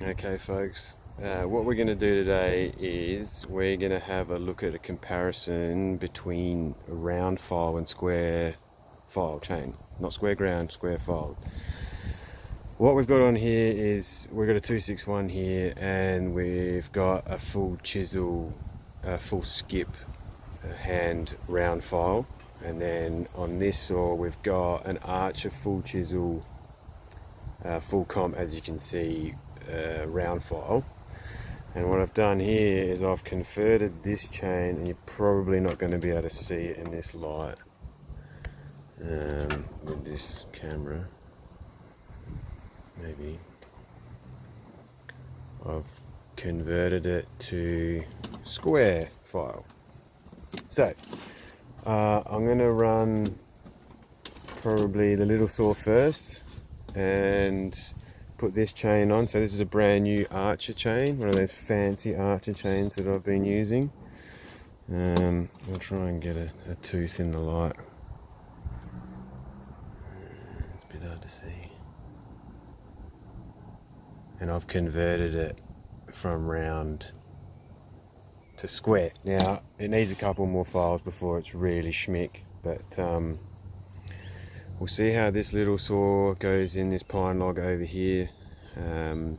Okay folks, what we're going to do today is we're going to have a look at a comparison between a round file and square file chain. Not square ground, square file. What we've got on here is we've got a 261 here, and we've got a full chisel, full skip hand round file, and then on this saw we've got an Archer full chisel, full comp, as you can see, round file. And what I've done here is I've converted this chain, and you're probably not going to be able to see it in this light with this camera. Maybe I've converted it to square file. So I'm going to run probably the little saw first and put this chain on. So this is a brand new Archer chain, one of those fancy Archer chains that I've been using. I'll try and get a tooth in the light. It's a bit hard to see. And I've converted it from round to square. Now it needs a couple more files before it's really schmick, but we'll see how this little saw goes in this pine log over here, and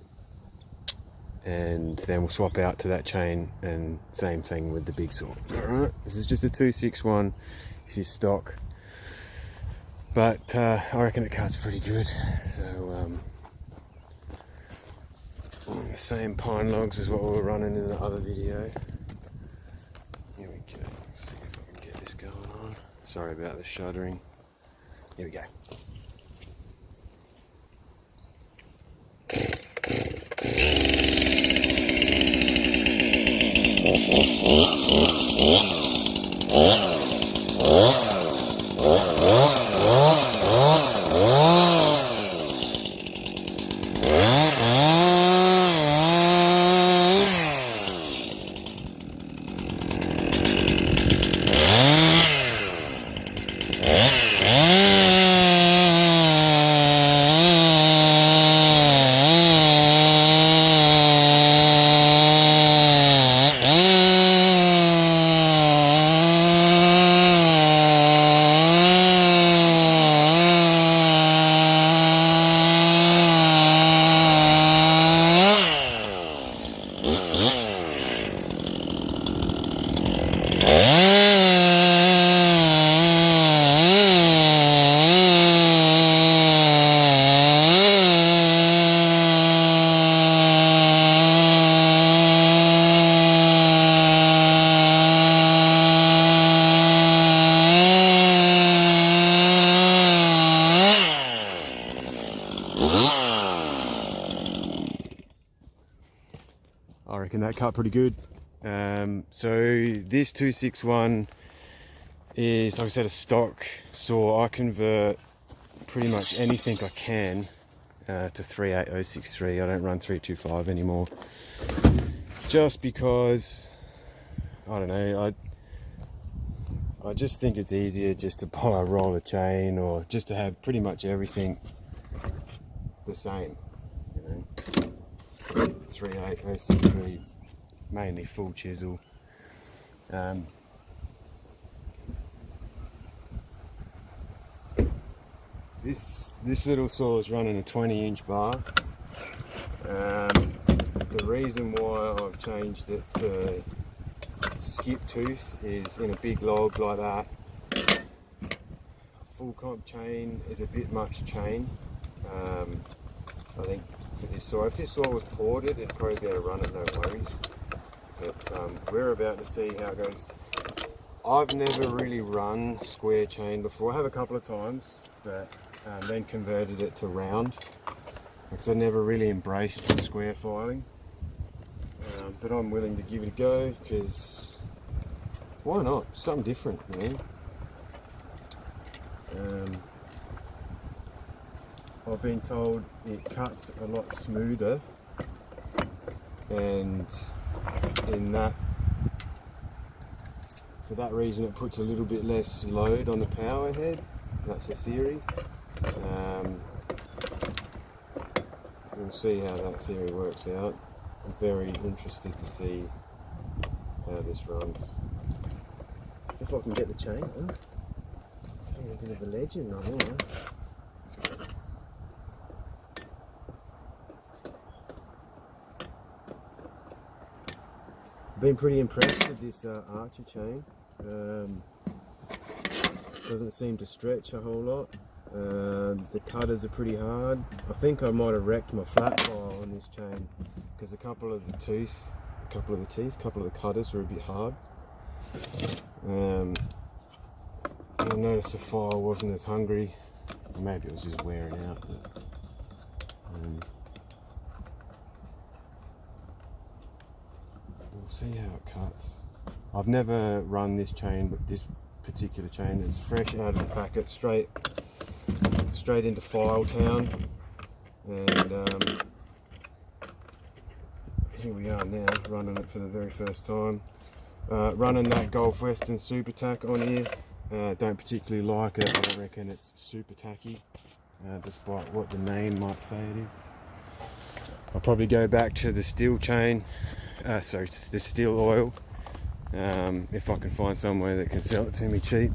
then we'll swap out to that chain, and same thing with the big saw. Alright, this is just a 261, this is stock, but I reckon it cuts pretty good. So the same pine logs as what we were running in the other video. Here we go, let's see if I can get this going on. Sorry about the shuddering. Here we go. I reckon that cut pretty good. So this 261 is, like I said, a stock saw. I convert pretty much anything I can to 38063. I don't run 325 anymore, just because, I don't know, I just think it's easier just to buy a roller chain, or just to have pretty much everything the same, you know. 38063, mainly full chisel. This little saw is running a 20-inch bar. The reason why I've changed it to skip tooth is, in a big log like that, full comp chain is a bit much chain. I think for this saw, if this saw was ported, it'd probably be able to run it, no worries. But we're about to see how it goes. I've never really run square chain before. I have a couple of times, but then converted it to round, because I never really embraced square filing. But I'm willing to give it a go, because why not? Something different, you know. I've been told it cuts a lot smoother, and for that reason it puts a little bit less load on the power head. That's the theory. we'll see how that theory works out. I'm very interested to see how this runs. If I can get the chain on. I'm a bit of a legend, I know. Been pretty impressed with this Archer chain. Doesn't seem to stretch a whole lot. The cutters are pretty hard. I think I might have wrecked my flat file on this chain because a couple of the cutters are a bit hard. I noticed the file wasn't as hungry. Maybe it was just wearing out. But, we'll see how it cuts. I've never run this chain, but this particular chain is fresh out of the packet, straight into File Town, and here we are now, running it for the very first time. Running that Gulf Western Super Tack on here. Don't particularly like it. I don't reckon it's super tacky, despite what the name might say it is. I'll probably go back to the steel chain, the steel oil, if I can find somewhere that can sell it to me cheap.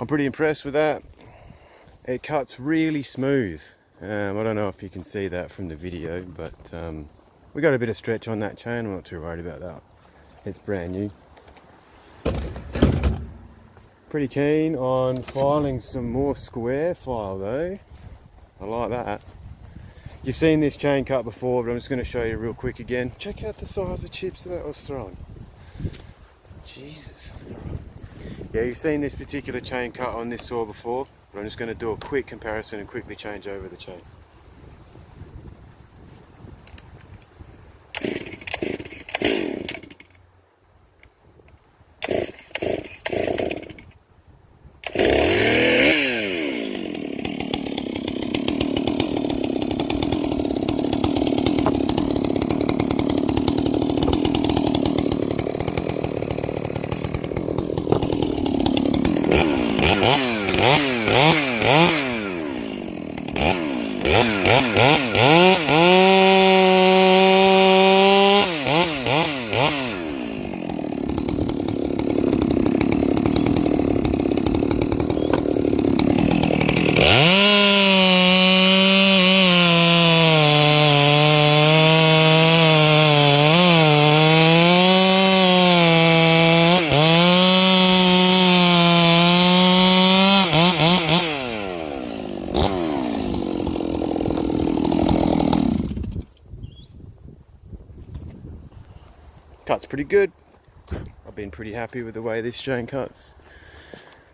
I'm pretty impressed with that. It cuts really smooth. I don't know if you can see that from the video, but we got a bit of stretch on that chain. I'm not too worried about that. It's brand new. Pretty keen on filing some more square file though. I like that. You've seen this chain cut before, but I'm just going to show you real quick again. Check out the size of chips that was thrown. Jesus. Yeah, you've seen this particular chain cut on this saw before, but I'm just going to do a quick comparison and quickly change over the chain. cuts pretty good. I've been pretty happy with the way this chain cuts.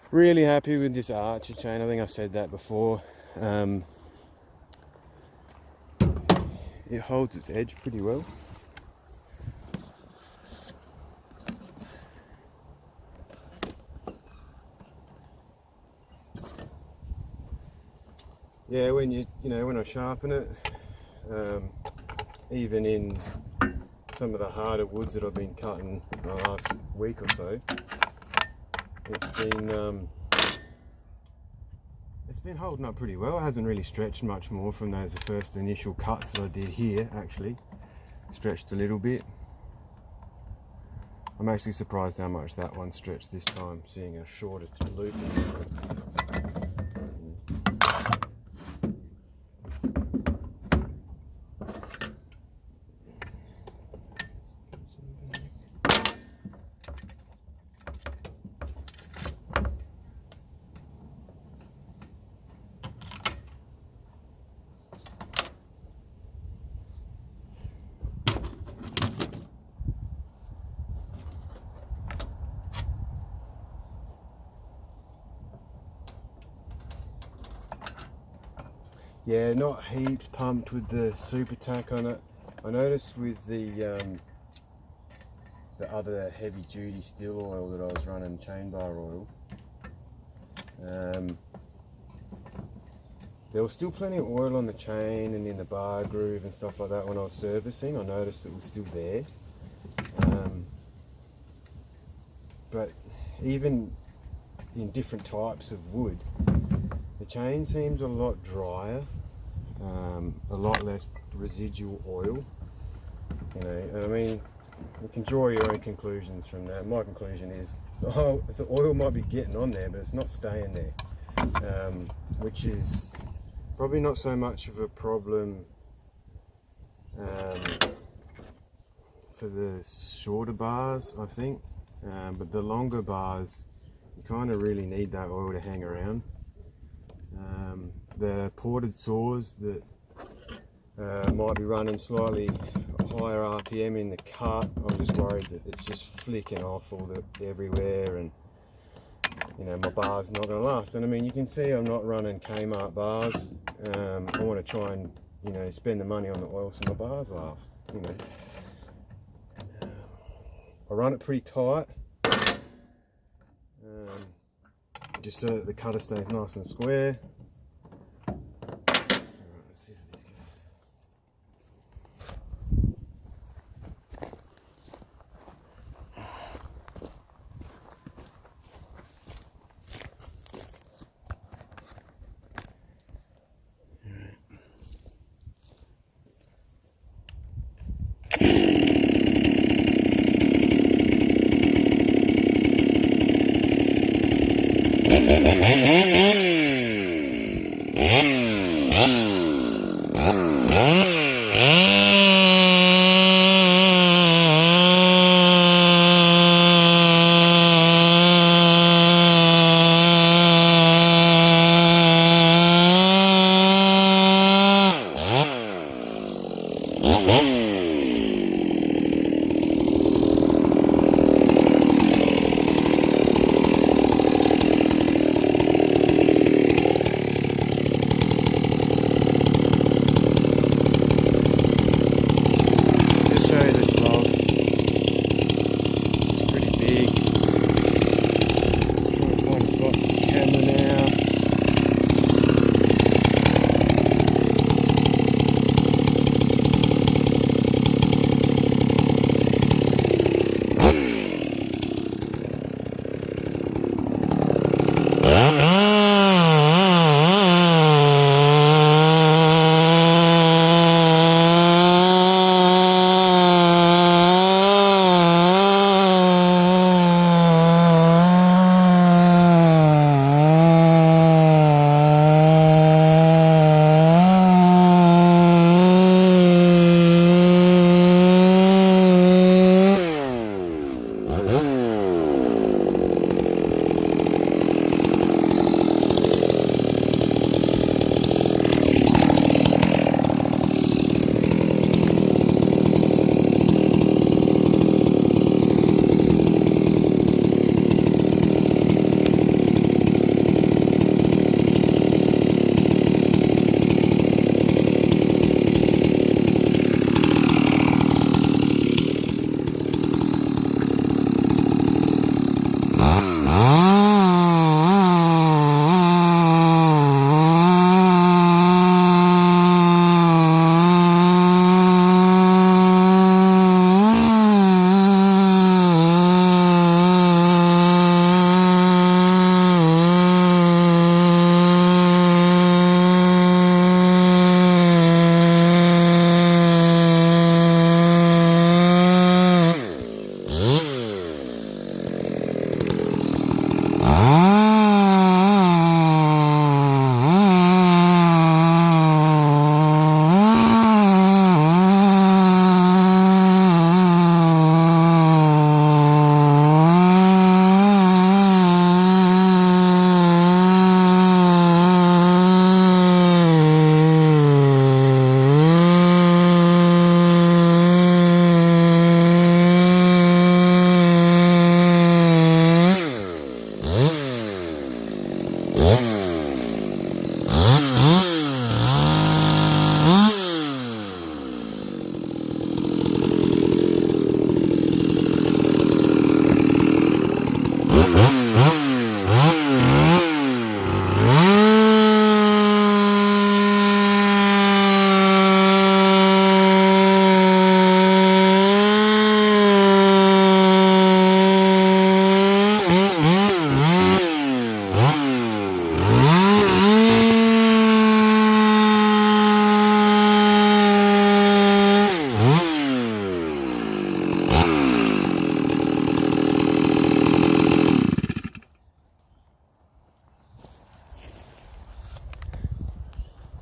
Really happy with this Archer chain. I think I said that before. It holds its edge pretty well. Yeah, when I sharpen it, even in some of the harder woods that I've been cutting the last week or so, it's been holding up pretty well. It hasn't really stretched much more from those first initial cuts that I did here. Actually stretched a little bit. I'm actually surprised how much that one stretched this time, seeing a shorter loop. Yeah, not heaps pumped with the super tack on it. I noticed with the other heavy duty steel oil that I was running, chain bar oil, there was still plenty of oil on the chain and in the bar groove and stuff like that when I was servicing. I noticed it was still there. But even in different types of wood, the chain seems a lot drier, a lot less residual oil. You know, I mean, you can draw your own conclusions from that. My conclusion is, oh, the oil might be getting on there, but it's not staying there, which is probably not so much of a problem for the shorter bars, I think, but the longer bars, you kind of really need that oil to hang around. The ported saws that might be running slightly higher RPM in the cut, I'm just worried that it's just flicking off everywhere, and you know, my bar's not going to last. And I mean, you can see I'm not running Kmart bars. I want to try and, you know, spend the money on the oil so my bars last. You know, I run it pretty tight, just so that the cutter stays nice and square. Let's see how this goes.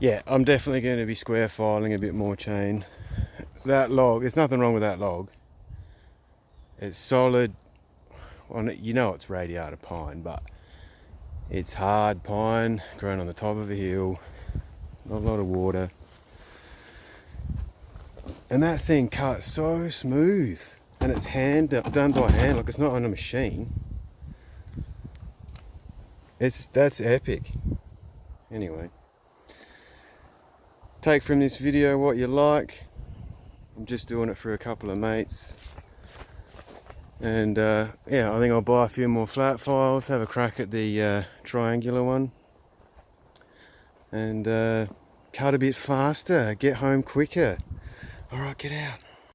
Yeah, I'm definitely going to be square filing a bit more chain. That log, there's nothing wrong with that log. It's solid. Well, you know it's radiata pine, but it's hard pine grown on the top of a hill, not a lot of water. And that thing cuts so smooth, and it's done by hand, like it's not on a machine. That's epic. Anyway, take from this video what you like. I'm just doing it for a couple of mates. And yeah, I think I'll buy a few more flat files, have a crack at the triangular one, and cut a bit faster, get home quicker. Alright, get out.